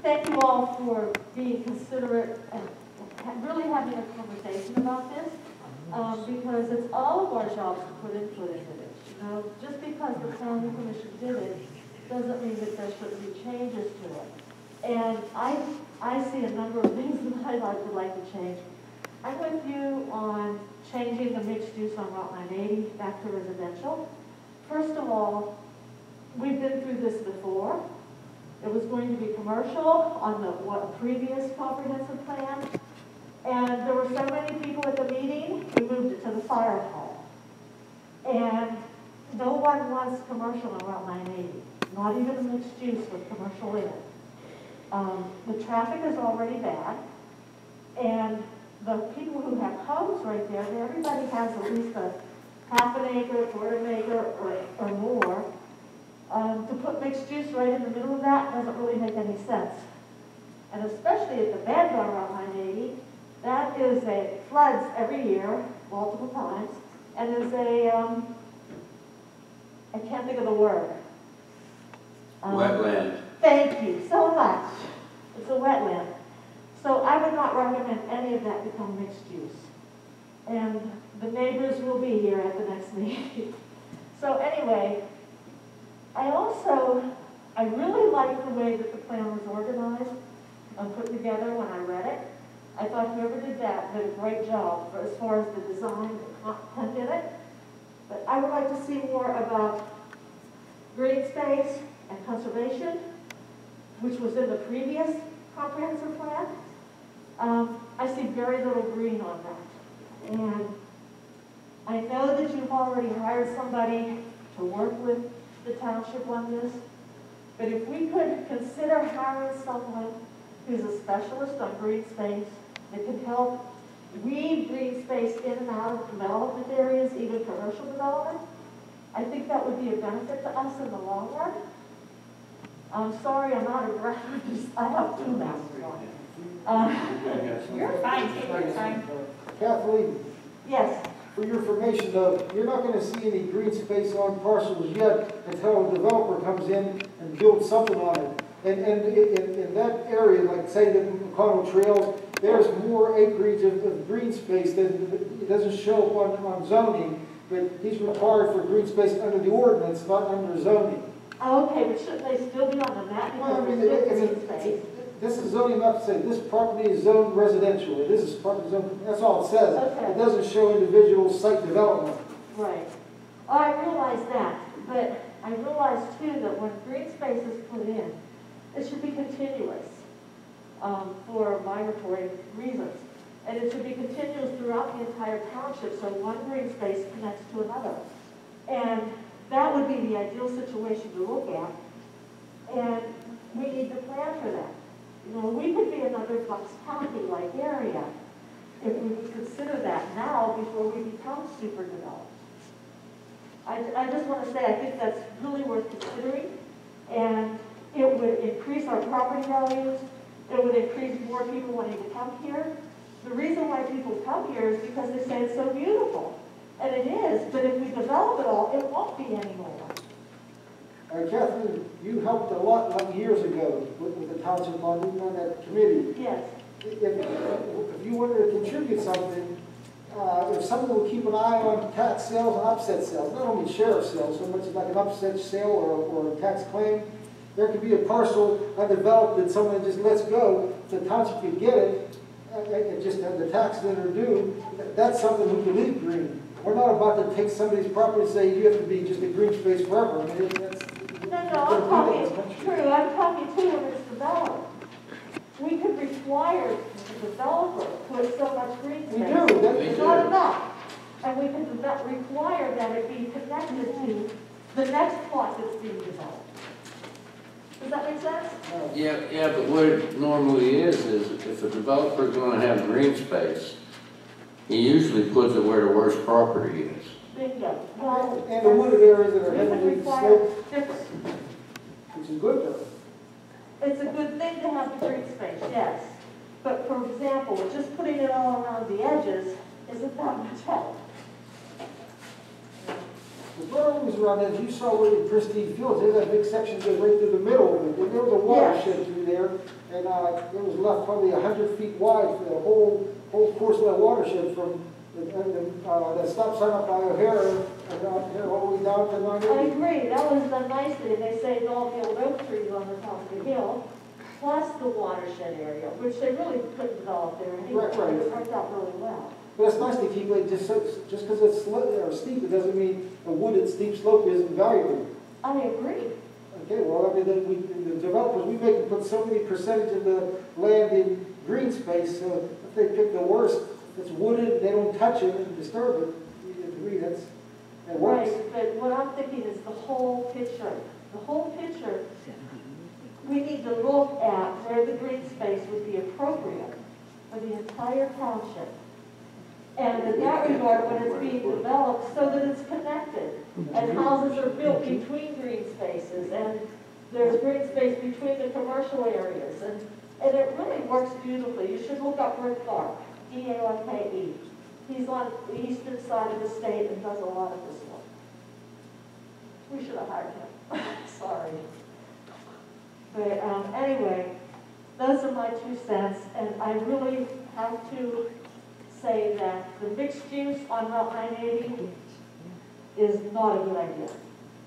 thank you all for being considerate and really having a conversation about this, because it's all of our jobs to put input into this. You know, just because the planning commission did it doesn't mean that there shouldn't be changes to it. And I see a number of things that I would like to change. I'm with you on changing the mixed use on Route 980 back to residential. First of all, we've been through this before. It was going to be commercial on the previous comprehensive plan. And there were so many people at the meeting, we moved it to the fire hall. And no one wants commercial on Route 980, not even a mixed use with commercial in it. The traffic is already bad, and the people who have homes right there, everybody has at least a half an acre, quarter of an acre, or more. To put mixed use right in the middle of that doesn't really make any sense. And especially at the bend on Route 980, that is floods every year, multiple times, and is I can't think of the word. Wetland. Thank you so much. It's a wetland. So I would not recommend any of that become mixed use. And the neighbors will be here at the next meeting. So anyway, I really liked the way that the plan was organized and put together when I read it. I thought whoever did that did a great job as far as the design and content in it. But I would like to see more about green space and conservation, which was in the previous comprehensive plan. I see very little green on that. And I know that you've already hired somebody to work with the township on this, but if we could consider hiring someone who's a specialist on green space that can help weave green space in and out of development areas, even commercial development, I think that would be a benefit to us in the long run. I'm sorry, I'm out of breath. I have 2 masters on. You're fine, take your time. Kathleen, Yes. for your information though, you're not going to see any green space on parcels yet until a developer comes in and builds something on it. And in that area, like say the McConnell Trails, there's more acreage of green space that it doesn't show up on zoning, but he's required for green space under the ordinance, not under zoning. Okay, but shouldn't they still be on the map because Well, I mean, there's still green space? this is zoning enough to say this property is zoned residential, or this is property zoned, that's all it says. Okay. It doesn't show individual site development. Right. Oh, I realize that, but I realize too that when green space is put in, it should be continuous for migratory reasons. And it should be continuous throughout the entire township, so one green space connects to another. And that would be the ideal situation to look at. And we need to plan for that. You know, we could be another Bucks County-like area if we would consider that now before we become super developed. I just want to say I think that's really worth considering, and it would increase our property values. It would increase more people wanting to come here. The reason why people come here is because they say it's so beautiful. And it is, but if we develop it all, it won't be anymore. Kathleen, you helped a lot like years ago with the township on that committee. Yes. If you wanted to contribute something, if someone will keep an eye on tax sales and upset sales, not only sheriff sales, so much as like an upset sale or a tax claim, there could be a parcel undeveloped that someone just lets go, the township could get it, and just have the taxes that are due. That's something we can leave green. We're not about to take somebody's property and say you have to be just a green space forever. I mean, No, I'm talking true. I'm talking too when it's developed. We could require the developer to put so much green space. We do. It's not enough. And we could require that it be connected to the next plot that's being developed. Does that make sense? Yeah, but what it normally is if a developer's going to have green space, he usually puts it where the worst property is. Bingo. Well, And the wooded areas that are we would heavily require sloped, different. which is good though. It's a good thing to have the green space, yes. But for example, just putting it all around the edges isn't that much help. The road was around there, as you saw where the Pristine Fields, there's that big section that goes right through the middle of it. And there was a watershed through there, and it was left probably 100 feet wide for the whole course of that watershed from the stop sign up by O'Hara and out here all the way down to I 980. agree, that was done nicely, and they saved all the old oak trees on the top of the hill, plus the watershed area, which they really couldn't develop there anyway. Right. It worked out really well. But it's nice to keep it, just because it's steep, it doesn't mean a wooded steep slope isn't valuable. I agree. Okay, well, I mean, the developers, we make them put so many percentage of the land in green space, so if they pick the worst, it's wooded, they don't touch it and disturb it, you agree, that works. Right, but what I'm thinking is the whole picture. The whole picture, we need to look at where the green space would be appropriate for the entire township. And in that regard, when it's being developed, so that it's connected, and houses are built between green spaces, and there's green space between the commercial areas, and it really works beautifully. You should look up Rick Clark, D-A-R-K-E. He's on the eastern side of the state and does a lot of this work. We should have hired him. Sorry. But anyway, those are my 2 cents, and I really have to say that the mixed use on Route 980 is not a good idea.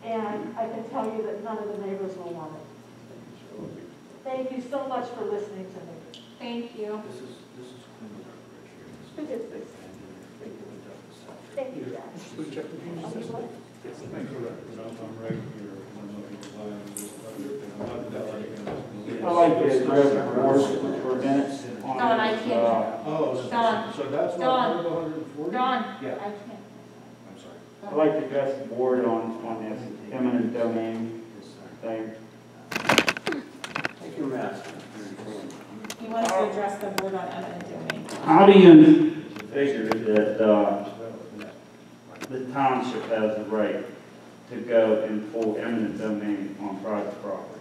And I can tell you that none of the neighbors will want it. Thank you so much for listening to me. Thank you. This is Who did this? Thank you, Jack. I'm right here. I'd like to address the board for minutes. Don, I can't. Don. So that's Don. what, 140? Don, Yeah. I can't. I'm sorry. I'd like to address the board on this eminent domain thing. Take your mask off. He wants to address the board on eminent domain. How do you figure that the township has the right to go and pull eminent domain on private property?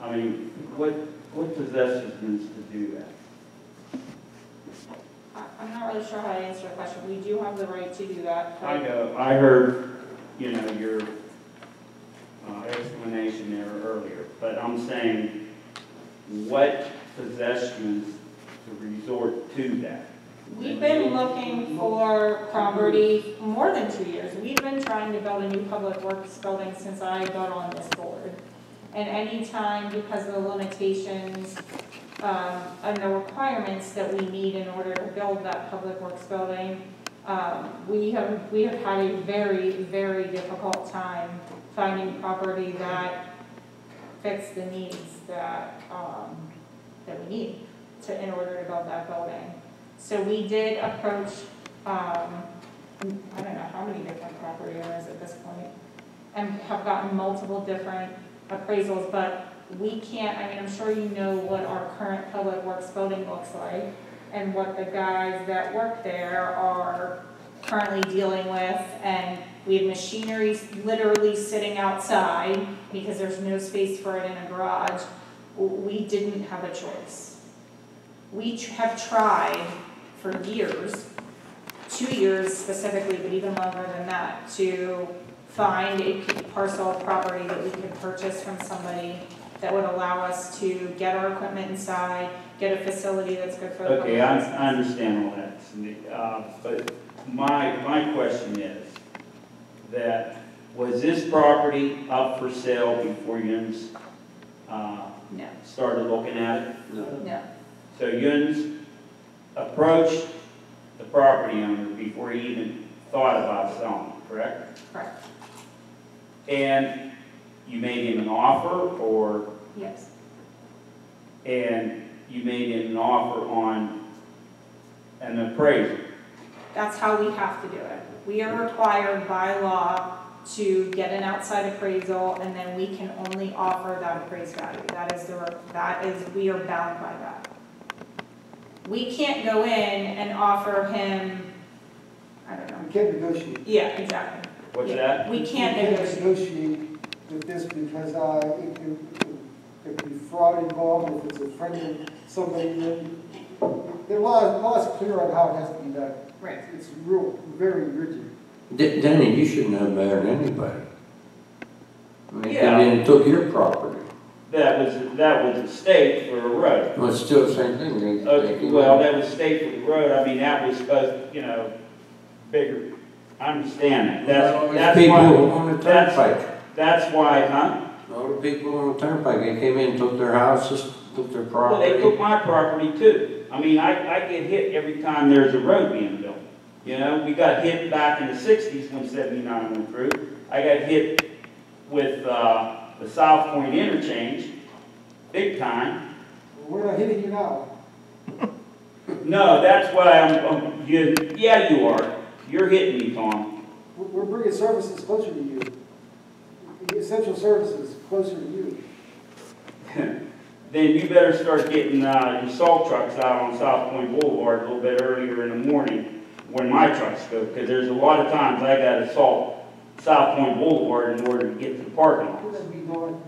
I mean, what possesses us to do that? I'm not really sure how to answer the question. We do have the right to do that. I know, I heard, your explanation there earlier, but I'm saying, what possessions to resort to that? We've been looking for property more than 2 years. We've been trying to build a new public works building since I got on this board. And any time, because of the limitations and the requirements that we need in order to build that public works building, we have had a very, very difficult time finding property that fits the needs that we need in order to build that building. So we did approach, I don't know how many different property owners at this point, and have gotten multiple different appraisals, but we can't, I'm sure you know what our current public works building looks like and what the guys that work there are currently dealing with, and we have machinery literally sitting outside because there's no space for it in a garage. We didn't have a choice. We have tried for years, 2 years specifically, but even longer than that, to find a parcel of property that we could purchase from somebody that would allow us to get our equipment inside, get a facility that's good for the Okay, I understand all that, Cindy. But my question is that, was this property up for sale before Yuns No, started looking at it? no. So Yuns approached the property owner before he even thought about selling, correct? Correct. And you made him an offer, or, Yes. and you made him an offer on an appraisal? That's how we have to do it. We are required by law to get an outside appraisal, and then we can only offer that appraised value. We are bound by that. We can't go in and offer him, I don't know. You can't negotiate. Yeah, exactly. What's Yeah. that? We can't You negotiate. negotiate with this because there could be fraud involved if it's a friend of somebody. The law is clear on how it has to be done. Right. It's real, very rigid. Danny, you should know better than anybody. They Yeah. come in and took your property. That was a state for a road. Well, it's still the same thing. Okay, well, that was state for the road, I mean, that was supposed, bigger, I understand that. That's People why, on the turnpike. that's why, huh? All the people on the turnpike, they came in and took their houses, took their Well, they took property. my property too. I mean, I get hit every time there's a road being built. We got hit back in the 60s when 79 went through. I got hit with the South Point interchange, big time. We're not hitting you now. No, that's why yeah, you are. You're hitting me, Tom. We're bringing services closer to you. Essential services closer to you. Then you better start getting your salt trucks out on South Point Boulevard a little bit earlier in the morning when my trucks go, because there's a lot of times I got to salt South Point Boulevard in order to get to the parking What lot. would be doing?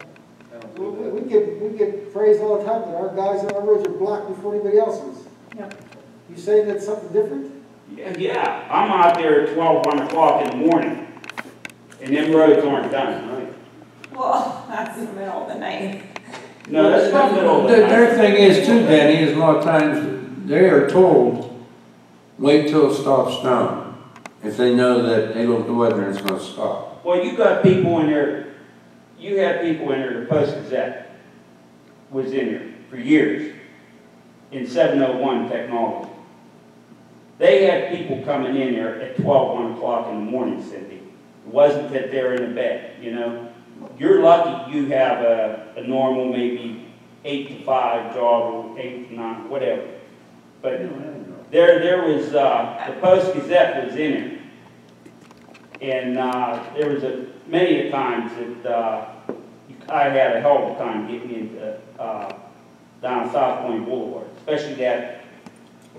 We get praised all the time that our guys on our roads are blocked before anybody else's. Yep. You saying that's something different? Yeah, I'm out there at 1 o'clock in the morning, and them roads aren't done, right? Well, that's the middle of the night. No, that's not middle of the Their night. thing is too, Danny, is a lot of times they are told, wait till it stops down. If they know that they look the weather and it's gonna stop. Well, you got people in there, you had people in there, the Post-Gazette was in there for years in 701 technology. They had people coming in there at 1 o'clock in the morning, Cindy. It wasn't that they're in a bed, You're lucky you have a normal maybe 8 to 5 job or 8 to 9, whatever. But there was, the Post-Gazette was in it. And there was many a times that I had a hell of a time getting into down South Point Boulevard, especially that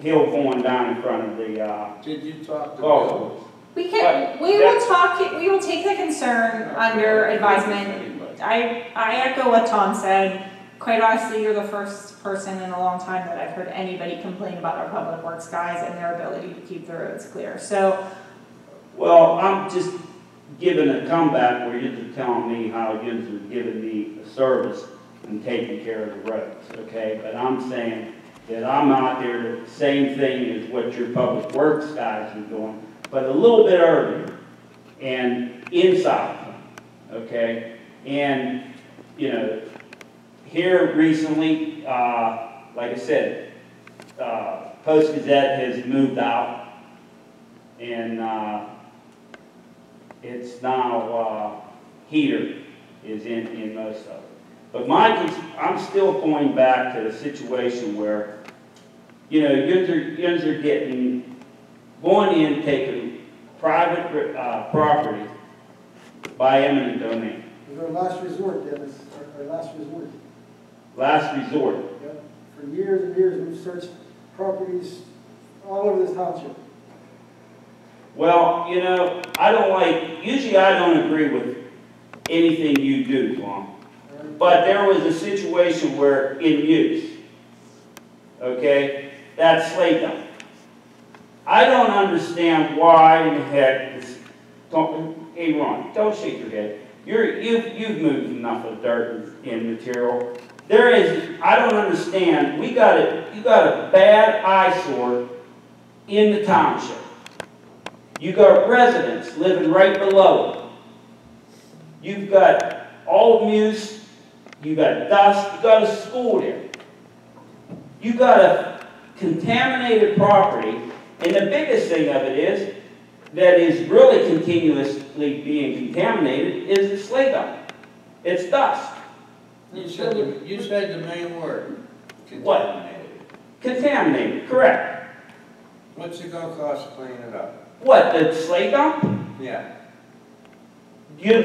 hill going down in front of the Did you talk to golf Bill? course. We will take the concern under advisement. I echo what Tom said. Quite honestly, you're the first person in a long time that I've heard anybody complain about our public works guys and their ability to keep the roads clear. So, Well, I'm just giving a comeback where you're just telling me how you're giving me a service and taking care of the roads, okay? But I'm saying that I'm out there, the same thing as what your public works guys are doing, but a little bit earlier and inside, okay? And, here recently, like I said, Post-Gazette has moved out, and it's now Heater is in most of it. But I'm still going back to the situation where, yous are going in, taking private property by eminent domain. It's our last resort, Dennis, our last resort. Last resort. Yep. For years and years, we've searched properties all over this township. Well, usually I don't agree with anything you do, Tom. But there was a situation where in use, okay, that slate dump. I don't understand why in the heck hey Ron, don't shake your head. You've moved enough of dirt and material. I don't understand, you got a bad eyesore in the township. You got residents living right below it. You've got old muse, you got dust, you got a school there. You got a contaminated property, and the biggest thing of it is, that is really continuously being contaminated is the slate dump. It's dust. You said the main word. What? Contaminated. Contaminated, correct. What's it gonna cost to clean it up? What, the slate dump? Yeah. You,